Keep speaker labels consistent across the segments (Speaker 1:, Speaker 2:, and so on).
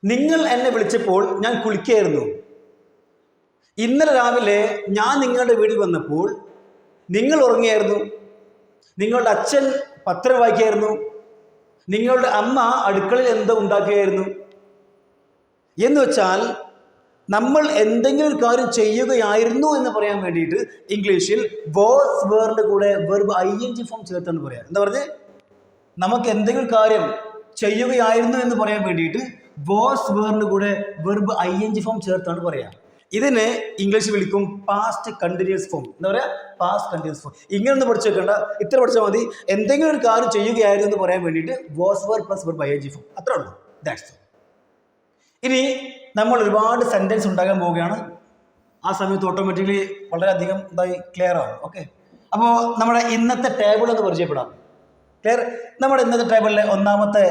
Speaker 1: നിങ്ങൾ എന്നെ വിളിച്ചപ്പോൾ ഞാൻ കുളിക്കുകയായിരുന്നു. ഇന്നലെ രാവിലെ ഞാൻ നിങ്ങളുടെ വീട്ടിൽ വന്നപ്പോൾ നിങ്ങൾ ഉറങ്ങിയായിരുന്നു. നിങ്ങളുടെ അച്ഛൻ പത്രം വായിക്കുകയായിരുന്നു. നിങ്ങളുടെ അമ്മ അടുക്കളയിൽ എന്തോ ഉണ്ടാക്കുകയായിരുന്നു. എന്ന് വെച്ചാൽ നമ്മൾ എന്തെങ്കിലും ഒരു കാര്യം ചെയ്യുകയായിരുന്നു എന്ന് പറയാൻ വേണ്ടിയിട്ട് ഇംഗ്ലീഷിൽ വാസ് വേറിൻ്റെ കൂടെ വെർബ് ing ഫോം ചേർത്താണ് പറയാം. എന്താ പറഞ്ഞത്? നമുക്ക് എന്തെങ്കിലും കാര്യം ചെയ്യുകയായിരുന്നു എന്ന് പറയാൻ വേണ്ടിയിട്ട് വാസ് വേറിൻ്റെ കൂടെ വെർബ് ing ഫോം ചേർത്താണ് പറയാം. ഇതിനെ ഇംഗ്ലീഷ് വിളിക്കും പാസ്റ്റ് കണ്ടിന്യൂസ് ഫോം. എന്താ പറയുക? Past continuous form. ഇങ്ങനെ ഒന്ന് പഠിച്ചു വെക്കേണ്ട, ഇത്ര പഠിച്ചാൽ മതി. എന്തെങ്കിലും ഒരു കാര്യം ചെയ്യുകയായിരുന്നു എന്ന് പറയാൻ വേണ്ടിയിട്ട് was were plus verb ing form, അത്രേ ഉള്ളൂ. ദാറ്റ്സ്. ഇനി നമ്മൾ ഒരുപാട് സെൻറ്റൻസ് ഉണ്ടാക്കാൻ പോവുകയാണ്. ആ സമയത്ത് ഓട്ടോമാറ്റിക്കലി വളരെയധികം ഇതായി ക്ലിയർ ആവും. ഓക്കെ, അപ്പോൾ നമ്മുടെ ഇന്നത്തെ ടേബിൾ ഒന്ന് പരിചയപ്പെടാം. ക്ലിയർ? നമ്മുടെ ഇന്നത്തെ ടേബിളിലെ ഒന്നാമത്തെ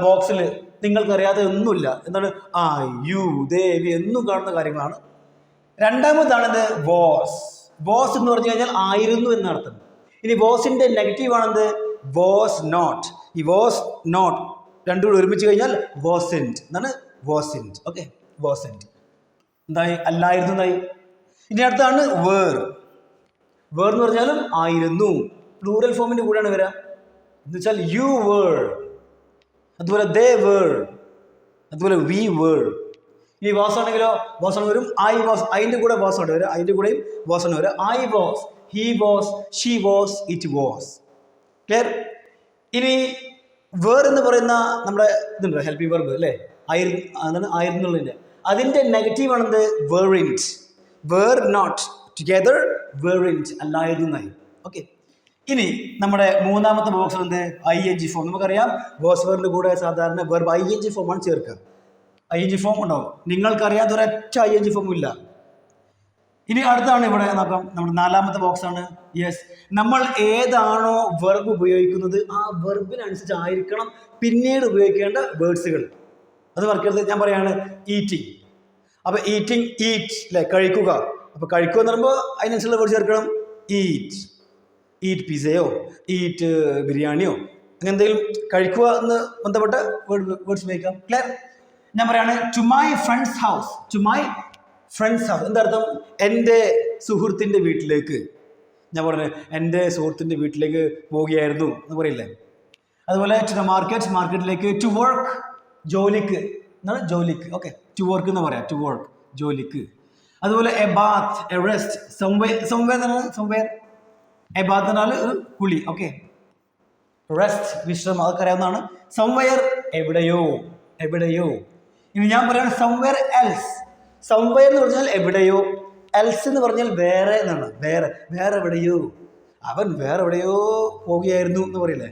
Speaker 1: ബോക്സിൽ നിങ്ങൾക്കറിയാതെ ഒന്നുമില്ല. എന്താണ്? ആ, യു, ദേവി എന്നും കാണുന്ന കാര്യങ്ങളാണ്. രണ്ടാമതാണെന്ത്? വാസ്. വാസ് എന്ന് പറഞ്ഞു കഴിഞ്ഞാൽ ആയിരുന്നു എന്നർത്ഥം. ഇനി വാസിൻ്റെ നെഗറ്റീവ് ആണെന്ത്? Was not. ഈ വാസ് നോട്ട് രണ്ടും കൂടി ഒരുമിച്ച് കഴിഞ്ഞാൽ വാസൻറ്റ്. എന്താണ്? വാസൻറ്റ്. ഓക്കെ, വാസൻറ്റ് എന്തായി? അല്ലായിരുന്നു എന്നായി. ഇനി അടുത്താണ് വേർ. വേർ എന്ന് പറഞ്ഞാലും ആയിരുന്നു, പ്ലൂറൽ ഫോമിൻ്റെ കൂടെയാണ് വരിക. എന്ന് വെച്ചാൽ യു വേർ, അതുപോലെ ദേ വേർ, അതുപോലെ വി വേർ. ഇനി വാസ് ആണെങ്കിലോ വാസ് വരും. ഐ വാസ്, അതിൻ്റെ കൂടെ വാസ് ആണ് വരിക, അതിൻ്റെ കൂടെയും വാസ് ആണ് വരിക. I was, he was, she was, it was. Clear? ഇനി വേർ എന്ന് പറയുന്ന നമ്മുടെ ഇതുണ്ട്, ഹെൽപ്പിംഗ് വെർബ് അല്ലേ? അതാണ് ആയിരുന്നുള്ളതിൻ്റെ. അതിൻ്റെ നെഗറ്റീവ് ആണെന്ത്? Weren't. Were not together, weren't അല്ലായിരുന്നായി. ഓക്കെ, ഇനി നമ്മുടെ മൂന്നാമത്തെ ബോക്സ് എന്ത്? ing form. നമുക്കറിയാം വാസ് വേറിൻ്റെ കൂടെ സാധാരണ വെർബ് ing ഫോമാണ് ചേർക്കുക. ing ഫോം ഉണ്ടാവും. നിങ്ങൾക്കറിയാത്ത ഒരൊറ്റ ing ഫോമും ഇല്ല. ഇനി അടുത്താണ് ഇവിടെ നോക്കാം, നമ്മുടെ നാലാമത്തെ ബോക്സ് ആണ്. യെസ്, നമ്മൾ ഏതാണോ വെർബ് ഉപയോഗിക്കുന്നത് ആ വെർബിനനുസരിച്ച് ആയിരിക്കണം പിന്നീട് ഉപയോഗിക്കേണ്ട വേർഡ്സുകൾ. അത് മറക്കരുത്. ഞാൻ പറയാണ് ഈറ്റിംഗ്. അപ്പോൾ ഈറ്റിംഗ്, ഈറ്റ് അല്ലേ? കഴിക്കുക. അപ്പോൾ കഴിക്കുക എന്ന് പറയുമ്പോൾ അതിനനുസരിച്ചുള്ള വേർഡ് ചേർക്കണം. ഈറ്റ്, ഈറ്റ് പിസയോ, ഈറ്റ് ബിരിയാണിയോ, അങ്ങനെ എന്തെങ്കിലും കഴിക്കുക എന്ന് ബന്ധപ്പെട്ട വേർഡ്സ് ഉപയോഗിക്കാം. ക്ലിയർ? ഞാൻ പറയാണ് to my friend's house. To my friend's house എന്താർത്ഥം? എൻ്റെ സുഹൃത്തിൻ്റെ വീട്ടിലേക്ക്. ഞാൻ പറഞ്ഞു എൻ്റെ സുഹൃത്തിൻ്റെ വീട്ടിലേക്ക് പോവുകയായിരുന്നു എന്ന് പറയില്ലേ? അതുപോലെ ടു ദ മാർക്കറ്റ്, മാർക്കറ്റിലേക്ക്. ടു വർക്ക്, ജോലിക്ക്. എന്താണ്? ജോലിക്ക്. ഓക്കെ, ടു വർക്ക് എന്ന് പറയാം. ടു വർക്ക്, ജോലിക്ക്. അതുപോലെ a bath, A rest. Somewhere, somewhere എന്നാണ് സംവെയർ. എ ബാത്ത് എന്നാൽ ഒരു കുളി. ഓക്കെ, റെസ്റ്റ് വിശ്രമം, അതൊക്കെ അറിയാവുന്നതാണ്. സംവെയർ എവിടെയോ, എവിടെയോ. ഇനി ഞാൻ പറയാണ് സംവെയർ എൽസ്. സംവെയർ എന്ന് പറഞ്ഞാൽ എവിടെയോ, എൽസ് എന്ന് പറഞ്ഞാൽ വേറെ എന്നാണ്. വേറെ, വേറെ എവിടെയോ. അവൻ വേറെ എവിടെയോ പോവുകയായിരുന്നു എന്ന് പറയില്ലേ?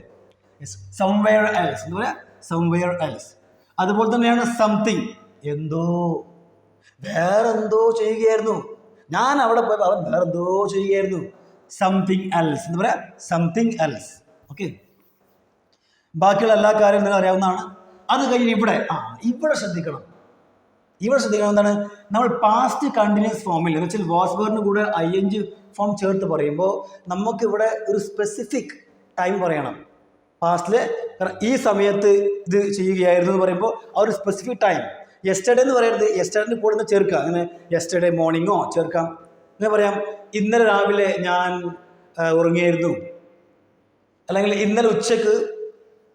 Speaker 1: സംവെയർ എൽസ് എന്ന് പറയാം. Somewhere else. അതുപോലെ തന്നെയാണ് സംതിങ്, എന്തോ, വേറെന്തോ ചെയ്യുകയായിരുന്നു. ഞാൻ അവിടെ പോയപ്പോൾ അവൻ വേറെന്തോ ചെയ്യുകയായിരുന്നു. സംതിങ് എൽസ് എന്ന് പറയാം. Something else. ഓക്കെ, ബാക്കിയുള്ള എല്ലാ കാര്യവും നിങ്ങൾ അറിയാവുന്നതാണ്. അത് കഴിഞ്ഞ് ഇവിടെ ഇവിടെ ശ്രദ്ധിക്കണം. ഇവിടെ ശ്രദ്ധിക്കണം. എന്താണ്? നമ്മൾ പാസ്റ്റ് കണ്ടിന്യൂസ് ഫോമിൽ എന്ന് വെച്ചാൽ വാസ് വേറിന് കൂടെ ing ഫോം ചേർത്ത് പറയുമ്പോൾ നമുക്കിവിടെ ഒരു സ്പെസിഫിക് ടൈം പറയണം. പാസ്റ്റില് ഈ സമയത്ത് ഇത് ചെയ്യുകയായിരുന്നു എന്ന് പറയുമ്പോൾ ആ ഒരു സ്പെസിഫിക് ടൈം. യെസ്റ്റർഡേ എന്ന് പറയരുത്. യെസ്റ്റർഡേ കൂടെ നിന്ന് ചേർക്കുക. അങ്ങനെ യെസ്റ്റർഡേ മോർണിംഗോ ചേർക്കാം. അങ്ങനെ പറയാം ഇന്നലെ രാവിലെ ഞാൻ ഉറങ്ങിയായിരുന്നു, അല്ലെങ്കിൽ ഇന്നലെ ഉച്ചക്ക്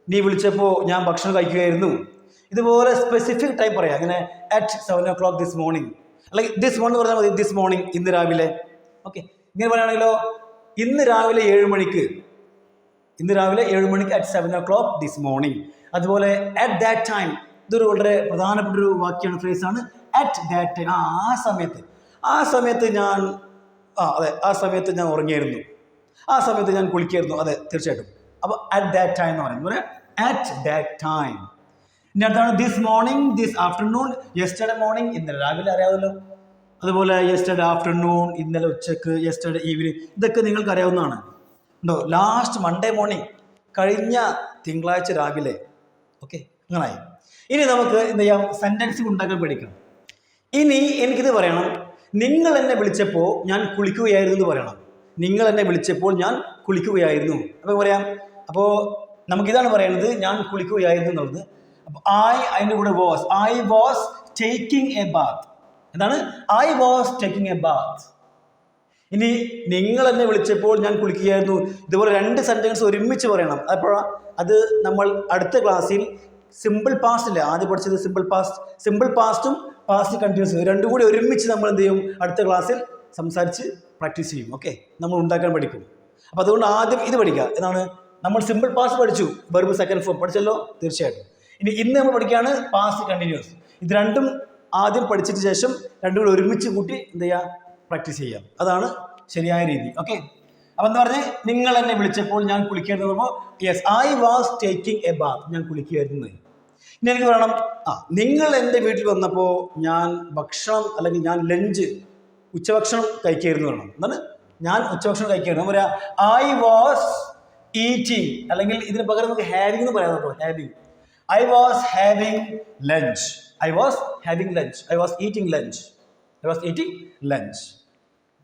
Speaker 1: നീ വിളിച്ചപ്പോൾ ഞാൻ ഭക്ഷണം കഴിക്കുകയായിരുന്നു. ഇതുപോലെ സ്പെസിഫിക് ടൈം പറയാം. അങ്ങനെ അറ്റ് 7 o'clock ദിസ് മോർണിംഗ്, അല്ലെങ്കിൽ ദിസ് മോർണിംഗ് പറഞ്ഞാൽ മതി. ദിസ് മോർണിംഗ്, ഇന്ന് രാവിലെ. ഓക്കെ, ഇങ്ങനെ പറയുകയാണെങ്കിലോ ഇന്ന് രാവിലെ 7 മണിക്ക്, ഇന്ന് രാവിലെ 7 മണിക്ക് അറ്റ് 7 o'clock ദിസ് മോർണിംഗ്. അതുപോലെ അറ്റ് ദാറ്റ് ടൈം, ഇതൊരു വളരെ പ്രധാനപ്പെട്ട ഒരു വാക്യമാണ്, ഫ്രേസാണ്. അറ്റ് ദാറ്റ് ടൈം, ആ സമയത്ത്, ആ സമയത്ത് ഞാൻ, അതെ, ആ സമയത്ത് ഞാൻ ഉറങ്ങിയായിരുന്നു, ആ സമയത്ത് ഞാൻ കുളിക്കായിരുന്നു. അതെ, തീർച്ചയായിട്ടും. അപ്പോൾ അറ്റ് ദാറ്റ് ടൈം എന്ന് പറയുന്നത് അറ്റ് ദാറ്റ് ടൈം. ഇനി അടുത്താണ് this morning, this afternoon, yesterday morning, ഇന്നലെ രാവിലെ അറിയാമല്ലോ. അതുപോലെ യെസ്റ്റർഡേ ആഫ്റ്റർനൂൺ, ഇന്നലെ ഉച്ചക്ക്, യെസ്റ്റർഡേ ഈവനിങ്, ഇതൊക്കെ നിങ്ങൾക്ക് അറിയാവുന്നതാണ്. ഉണ്ടോ? ലാസ്റ്റ് മൺഡേ മോർണിംഗ്, കഴിഞ്ഞ തിങ്കളാഴ്ച രാവിലെ. ഓക്കെ, അങ്ങനായി. ഇനി നമുക്ക് എന്ത് ചെയ്യാം? സെൻറ്റൻസ് ഉണ്ടാക്കാൻ പഠിക്കണം. ഇനി എനിക്കിത് പറയണം, നിങ്ങൾ എന്നെ വിളിച്ചപ്പോൾ ഞാൻ കുളിക്കുകയായിരുന്നു എന്ന് പറയണം. നിങ്ങൾ എന്നെ വിളിച്ചപ്പോൾ ഞാൻ കുളിക്കുകയായിരുന്നു. അപ്പോൾ പറയാം. അപ്പോൾ നമുക്കിതാണ് പറയുന്നത്, ഞാൻ കുളിക്കുകയായിരുന്നു എന്നുള്ളത്. അപ്പോൾ അതിൻ്റെ കൂടെ was. I was taking a bath. എന്താണ്? I was taking a bath. ഇനി നിങ്ങൾ എന്നെ വിളിച്ചപ്പോൾ ഞാൻ കുളിക്കുകയായിരുന്നു. ഇതുപോലെ 2 സെൻറ്റൻസ് ഒരുമിച്ച് പറയണം. അപ്പോൾ അത് നമ്മൾ അടുത്ത ക്ലാസ്സിൽ സിമ്പിൾ പാസ്റ്റ് ഇല്ല, ആദ്യം പഠിച്ചത് സിമ്പിൾ പാസ്റ്റും പാസ്റ്റ് കണ്ടിന്യൂസ് രണ്ടും കൂടി ഒരുമിച്ച് നമ്മൾ എന്ത് ചെയ്യും? അടുത്ത ക്ലാസ്സിൽ സംസാരിച്ച് പ്രാക്ടീസ് ചെയ്യും. ഓക്കെ, നമ്മൾ ഉണ്ടാക്കാൻ പഠിക്കും. അപ്പോൾ അതുകൊണ്ട് ആദ്യം ഇത് പഠിക്കുക. എന്നാണ്? നമ്മൾ സിമ്പിൾ പാസ്റ്റ് പഠിച്ചു, വെർബ് സെക്കൻഡ് ഫോം പഠിച്ചല്ലോ, തീർച്ചയായിട്ടും. ഇന്ന് നമ്മൾ പഠിക്കുകയാണ് പാസ്റ്റ് കണ്ടിന്യൂസ്. ഇത് രണ്ടും ആദ്യം പഠിച്ചിട്ട് ശേഷം രണ്ടും കൂടി ഒരുമിച്ച് കൂട്ടി എന്ത് ചെയ്യുക? പ്രാക്ടീസ് ചെയ്യാം. അതാണ് ശരിയായ രീതി. ഓക്കെ, അപ്പം എന്താ പറഞ്ഞ്? നിങ്ങൾ എന്നെ വിളിച്ചപ്പോൾ ഞാൻ കുളിക്കുകയായിരുന്നു പറയുമ്പോൾ yes, I was taking a Baat. ഞാൻ കുളിക്കുകയായിരുന്നു. ഇനി എനിക്ക് പറയണം, നിങ്ങൾ എൻ്റെ വീട്ടിൽ വന്നപ്പോൾ ഞാൻ ഭക്ഷണം അല്ലെങ്കിൽ ഞാൻ ലഞ്ച് ഉച്ചഭക്ഷണം കഴിക്കുകയായിരുന്നു പറയണം. എന്താണ്? ഞാൻ ഉച്ചഭക്ഷണം കഴിക്കുകയായിരുന്നു. പറയാം ഐ വാസ് ഈറ്റിംഗ്, അല്ലെങ്കിൽ ഇതിന് പകരം നമുക്ക് ഹാവിംഗ് എന്ന് പറയാം കേട്ടോ. Having. I was having lunch. I was having lunch. I was eating lunch. I was eating lunch.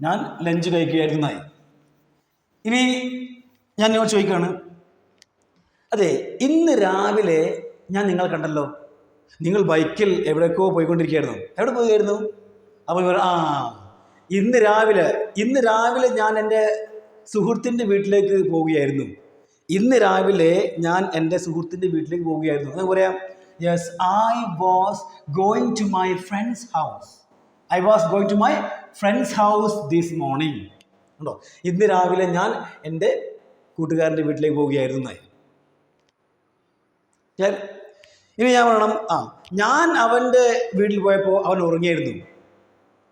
Speaker 1: ഞാൻ ലഞ്ച് കഴിക്കുകയായിരുന്നായി. ഇനി ഞാൻ നിങ്ങളോട് ചോദിക്കുകയാണ്, അതെ, ഇന്ന് രാവിലെ ഞാൻ നിങ്ങൾ കണ്ടല്ലോ, നിങ്ങൾ ബൈക്കിൽ എവിടേക്കോ പോയിക്കൊണ്ടിരിക്കുകയായിരുന്നു. എവിടെ പോവുകയായിരുന്നു? അപ്പോൾ ഇന്ന് രാവിലെ ഞാൻ എൻ്റെ സുഹൃത്തിൻ്റെ വീട്ടിലേക്ക് പോവുകയായിരുന്നു. ഇന്ന് രാവിലെ ഞാൻ എൻ്റെ സുഹൃത്തിൻ്റെ വീട്ടിലേക്ക് പോവുകയായിരുന്നു. എന്ന് പറയാം, yes, I was going to my friend's house. I was going to my friend's house this morning. ഉണ്ടോ? ഇന്ന് രാവിലെ ഞാൻ എൻ്റെ കൂട്ടുകാരൻ്റെ വീട്ടിലേക്ക് പോവുകയായിരുന്നു. ഇനി ഞാൻ പറയണം, ഞാൻ അവൻ്റെ വീട്ടിൽ പോയപ്പോൾ അവൻ ഉറങ്ങിയായിരുന്നു.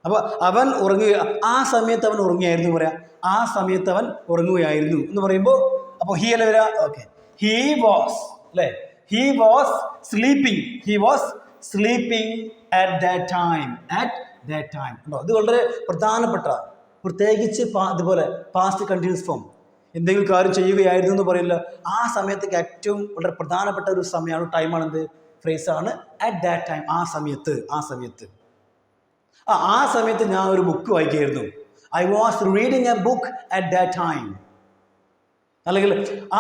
Speaker 1: അപ്പോൾ അവൻ ഉറങ്ങുക, ആ സമയത്ത് അവൻ ഉറങ്ങിയായിരുന്നു പറയാം. ആ സമയത്ത് അവൻ ഉറങ്ങുകയായിരുന്നു എന്ന് പറയുമ്പോൾ അപ്പോൾ ഹീ അല്ലേ വരാ? ഓക്കെ, ഹീ വാസ് അല്ലേ? He was sleeping. He was sleeping at that time. ഉണ്ടോ? ഇത് വളരെ പ്രധാനപ്പെട്ട, പ്രത്യേകിച്ച് ഇതുപോലെ പാസ്റ്റ് കണ്ടിന്യൂസ് ഫോം എന്തെങ്കിലും കാര്യം ചെയ്യുകയായിരുന്നു എന്ന് പറയില്ല. ആ സമയത്തേക്ക് ഏറ്റവും വളരെ പ്രധാനപ്പെട്ട ഒരു സമയമാണ്, ടൈമാണെന്ത്? ഫ്രേസാണ് അറ്റ് ദാറ്റ് ടൈം. ആ സമയത്ത് ഞാൻ ഒരു ബുക്ക് വായിക്കുകയായിരുന്നു. I was reading a book at that time. അല്ലെങ്കിൽ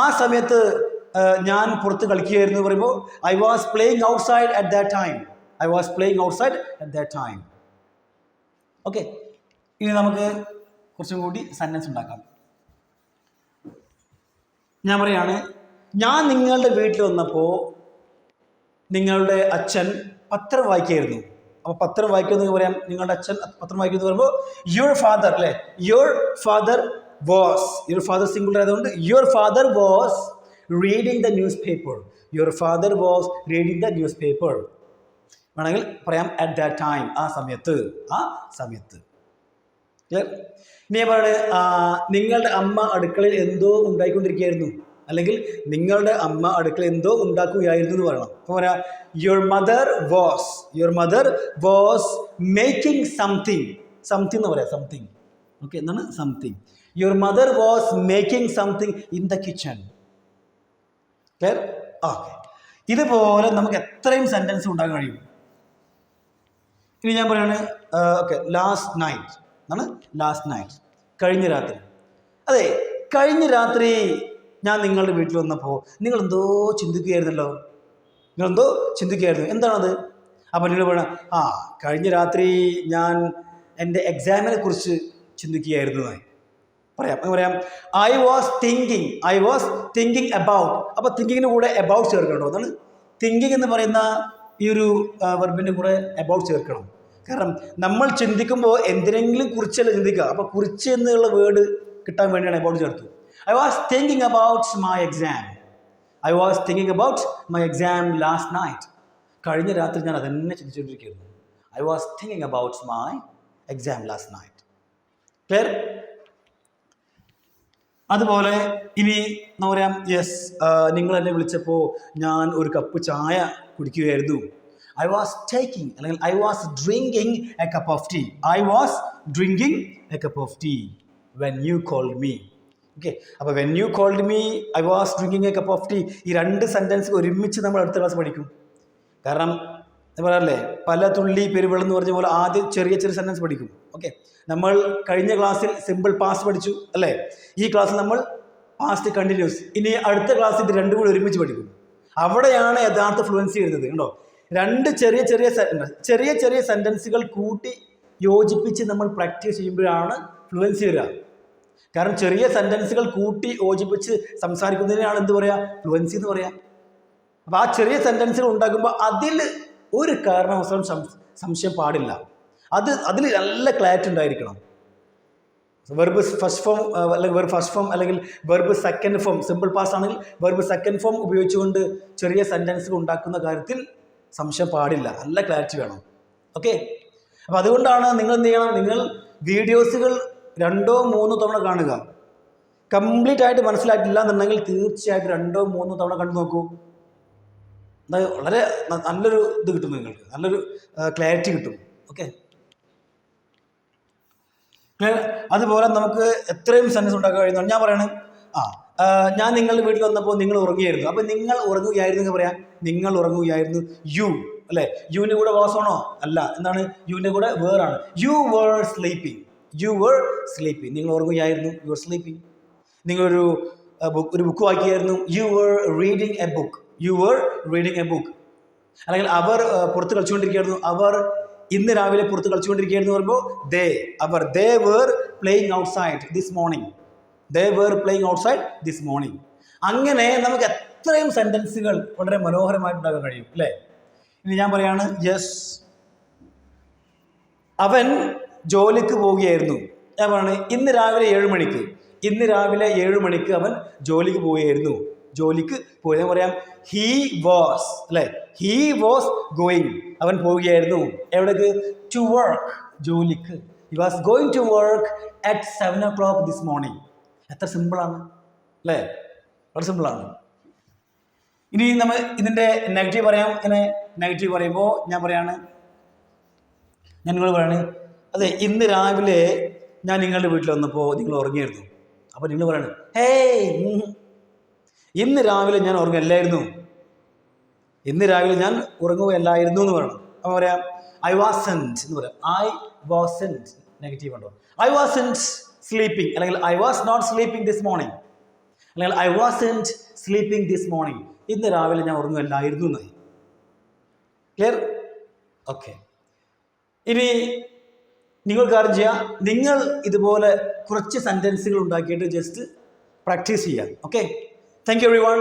Speaker 1: ആ സമയത്ത് ഞാൻ പുറത്ത് കളിക്കുകയായിരുന്നു പറയുമ്പോൾ I was playing outside at that time. Okay, ഇനി നമുക്ക് കുറച്ചും കൂടി സെൻറ്റൻസ് ഉണ്ടാക്കാം. ഞാൻ പറയാണ്, ഞാൻ നിങ്ങളുടെ വീട്ടിൽ വന്നപ്പോൾ നിങ്ങളുടെ അച്ഛൻ പത്രം വായിക്കുകയായിരുന്നു. അപ്പോൾ പത്രം വായിക്കുമെന്ന് പറയാം, നിങ്ങളുടെ അച്ഛൻ പത്രം വായിക്കുമെന്ന് പറയുമ്പോൾ യുവർ ഫാദർ അല്ലേ? യുവർ ഫാദർ സിംഗുലർ ആയതുകൊണ്ട് your father was reading the news paper. വേണമെങ്കിൽ പറയാം അറ്റ് ദാറ്റ് ടൈം. ആ സമയത്ത്. ഇനി ഞാൻ പറയുന്നത്, നിങ്ങളുടെ അമ്മ അടുക്കളയിൽ എന്തോ ഉണ്ടാക്കിക്കൊണ്ടിരിക്കുകയായിരുന്നു, അല്ലെങ്കിൽ നിങ്ങളുടെ അമ്മ അടുക്കളയിൽ എന്തോ ഉണ്ടാക്കുകയായിരുന്നു എന്ന് പറയണം. അപ്പോൾ പറയാം your mother was making something എന്ന് പറയാം. സംതിങ്. ഓക്കെ, എന്താണ് something? Your mother was making something in the kitchen. Clear? Okay, ഇതുപോലെ നമുക്ക് എത്രയും സെൻറ്റൻസ് ഉണ്ടാക്കാൻ കഴിയും. ഇനി ഞാൻ പറയാണ്, ഓക്കെ, ലാസ്റ്റ് നൈറ്റ്, കഴിഞ്ഞ രാത്രി. അതെ, കഴിഞ്ഞ രാത്രി ഞാൻ നിങ്ങളുടെ വീട്ടിൽ വന്നപ്പോൾ നിങ്ങളെന്തോ ചിന്തിക്കുകയായിരുന്നല്ലോ. എന്താണത്? അപ്പോൾ നിങ്ങൾ പറയണം, കഴിഞ്ഞ രാത്രി ഞാൻ എൻ്റെ എക്സാമിനെ കുറിച്ച് ചിന്തിക്കുകയായിരുന്നു. പറയാം ഐ വാസ് തിങ്കിങ് അബൌട്ട്. അപ്പോൾ തിങ്കിങ്ങിന് കൂടെ അബൌട്ട് ചേർക്കണം. അതാണ് തിങ്കിങ് എന്ന് പറയുന്ന ഈ ഒരു വെർബിൻ്റെ കൂടെ അബൌട്ട് ചേർക്കണം. കാരണം നമ്മൾ ചിന്തിക്കുമ്പോൾ എന്തിനെങ്കിലും കുറിച്ചല്ല ചിന്തിക്കുക. അപ്പോൾ കുറിച്ച് എന്നുള്ള വേർഡ് കിട്ടാൻ വേണ്ടിയാണ് അബൌട്ട് ചേർത്തു. I was thinking about my exam last night. കഴിഞ്ഞ രാത്രി ഞാൻ അതന്നെ ചിന്തിച്ചുകൊണ്ടിരിക്കുകയായിരുന്നു. I was thinking about my exam last night. Clear? അതുപോലെ ഇനി എന്താ പറയാം, യെസ്, നിങ്ങൾ എന്നെ വിളിച്ചപ്പോൾ ഞാൻ ഒരു കപ്പ് ചായ കുടിക്കുകയായിരുന്നു. ഐ വാസ് ടേക്കിംഗ് അല്ലെങ്കിൽ I was drinking a cup of tea when you called me. Okay, അപ്പോൾ when you called me, I was drinking a cup of tea. ഈ 2 സെൻറ്റൻസ് ഒരുമിച്ച് നമ്മൾ അടുത്ത ക്ലാസ് പഠിക്കും. കാരണം പറയാറില്ലേ, പല തുള്ളി പെരുവെള്ളം എന്ന് പറഞ്ഞ പോലെ ആദ്യം ചെറിയ സെൻറ്റൻസ് പഠിക്കും. ഓക്കെ, നമ്മൾ കഴിഞ്ഞ ക്ലാസ്സിൽ സിമ്പിൾ പാസ്റ്റ് പഠിച്ചു അല്ലേ? ഈ ക്ലാസ്സിൽ നമ്മൾ പാസ്റ്റ് കണ്ടിന്യൂസ്. ഇനി അടുത്ത ക്ലാസ്സിൽ ഇത് രണ്ടും കൂടി ഒരുമിച്ച് പഠിക്കും. അവിടെയാണ് യഥാർത്ഥ ഫ്ലുവൻസി വരുന്നത്. ഉണ്ടോ? രണ്ട് ചെറിയ ചെറിയ സെൻറ്റൻസുകൾ കൂട്ടി യോജിപ്പിച്ച് നമ്മൾ പ്രാക്ടീസ് ചെയ്യുമ്പോഴാണ് ഫ്ലുവൻസി വരിക. കാരണം ചെറിയ സെൻറ്റൻസുകൾ കൂട്ടി യോജിപ്പിച്ച് സംസാരിക്കുന്നതിനാണ് എന്ത് പറയുക? ഫ്ലുവൻസി എന്ന് പറയാം. അപ്പോൾ ആ ചെറിയ സെൻറ്റൻസുകൾ ഉണ്ടാക്കുമ്പോൾ അതിൽ ഒരു കാരണവശാലും സംശയം പാടില്ല. അതിൽ നല്ല ക്ലാരിറ്റി ഉണ്ടായിരിക്കണം. വെർബ് ഫസ്റ്റ് ഫോം അല്ലെങ്കിൽ വെർബ് ഫസ്റ്റ് ഫോം അല്ലെങ്കിൽ verb second form, simple past ആണെങ്കിൽ വെർബ് സെക്കൻഡ് ഫോം ഉപയോഗിച്ചുകൊണ്ട് ചെറിയ സെൻറ്റൻസുകൾ ഉണ്ടാക്കുന്ന കാര്യത്തിൽ സംശയം പാടില്ല. നല്ല ക്ലാരിറ്റി വേണം. ഓക്കെ. അപ്പോൾ അതുകൊണ്ടാണ് നിങ്ങൾ എന്ത് ചെയ്യണം? നിങ്ങൾ വീഡിയോസുകൾ 2-3 തവണ കാണുക. കംപ്ലീറ്റ് ആയിട്ട് മനസ്സിലായിട്ടില്ല എന്നുണ്ടെങ്കിൽ തീർച്ചയായിട്ടും 2-3 തവണ കണ്ടു നോക്കൂ. വളരെ നല്ലൊരു ഇത് കിട്ടും, നിങ്ങൾക്ക് നല്ലൊരു ക്ലാരിറ്റി കിട്ടും. ഓക്കെ. അതുപോലെ നമുക്ക് എത്രയും സെൻറ്റൻസ് ഉണ്ടാക്കാൻ കഴിയുന്നതാണ്. ഞാൻ പറയണേ, ഞാൻ നിങ്ങളുടെ വീട്ടിൽ വന്നപ്പോൾ നിങ്ങൾ ഉറങ്ങിയായിരുന്നു. അപ്പോൾ നിങ്ങൾ ഉറങ്ങുകയായിരുന്നു എന്ന് പറയാം. നിങ്ങൾ ഉറങ്ങുകയായിരുന്നു. യു അല്ലേ? യുവിൻ്റെ കൂടെ വാസമാണോ? അല്ല. എന്താണ്? യുവിൻ്റെ കൂടെ വേറാണ്. You were sleeping. You were sleeping. നിങ്ങൾ ഉറങ്ങുകയായിരുന്നു. You were sleeping. നിങ്ങളൊരു ബുക്ക് വായിക്കുകയായിരുന്നു. You were reading a book. You were reading a book. അല്ലെങ്കിൽ അവർ പുറത്ത് കളിച്ചുകൊണ്ടിരിക്കുകയായിരുന്നു. അവർ ഇന്ന് രാവിലെ പുറത്ത് കളിച്ചുകൊണ്ടിരിക്കുകയായിരുന്നു പറയുമ്പോൾ they were playing outside this morning. They were playing outside this morning. അങ്ങനെ നമുക്ക് എത്രയും സെൻറ്റൻസുകൾ വളരെ മനോഹരമായിട്ടുണ്ടാക്കാൻ കഴിയും അല്ലേ? ഇനി ഞാൻ പറയാണ്, യെസ്, അവൻ ജോലിക്ക് പോവുകയായിരുന്നു. ഞാൻ പറയണേ, ഇന്ന് രാവിലെ 7 മണിക്ക്. ഇന്ന് രാവിലെ 7 മണിക്ക് അവൻ ജോലിക്ക് പോവുകയായിരുന്നു. ജോലിക്ക് പോയി. ഞാൻ പറയാം, ഹീ വാസ് അല്ലേ? He was going. അവൻ പോവുകയായിരുന്നു. എവിടേക്ക്? To work. ജോലിക്ക്. He was going to work at 7 o'clock this morning. എത്ര സിമ്പിളാണ് അല്ലേ? വളരെ സിമ്പിളാണ്. ഇനി നമ്മൾ ഇതിൻ്റെ നെഗറ്റീവ് പറയാം. ഇങ്ങനെ നെഗറ്റീവ് പറയുമ്പോൾ ഞാൻ പറയാണ്, നിങ്ങൾ പറയണേ, അതെ, ഇന്ന് രാവിലെ ഞാൻ നിങ്ങളുടെ വീട്ടിൽ വന്നപ്പോൾ നിങ്ങൾ ഉറങ്ങിയായിരുന്നു. അപ്പോൾ നിങ്ങൾ പറയണേ, ഹേയ്, ഇന്ന് രാവിലെ ഞാൻ ഉറങ്ങല്ലായിരുന്നു. ഇന്ന് രാവിലെ ഞാൻ ഉറങ്ങുകയല്ലായിരുന്നു എന്ന് പറയണം. അപ്പോൾ പറയാം, ഐ വാസൻറ്റ് എന്ന് പറയാം. ഐ വാസൻറ്റ് നെഗറ്റീവ് ഉണ്ടോ? ഐ വാസൻറ്റ് സ്ലീപ്പിംഗ് അല്ലെങ്കിൽ I was not sleeping this morning അല്ലെങ്കിൽ I wasn't sleeping this morning. ഇന്ന് രാവിലെ ഞാൻ ഉറങ്ങുകയല്ലായിരുന്നു എന്നായി. ക്ലിയർ? ഓക്കെ. ഇനി നിങ്ങൾ കാര്യം ചെയ്യാം, നിങ്ങൾ ഇതുപോലെ കുറച്ച് സെൻറ്റൻസുകൾ ഉണ്ടാക്കിയിട്ട് ജസ്റ്റ് പ്രാക്ടീസ് ചെയ്യാം. ഓക്കെ. Thank you everyone.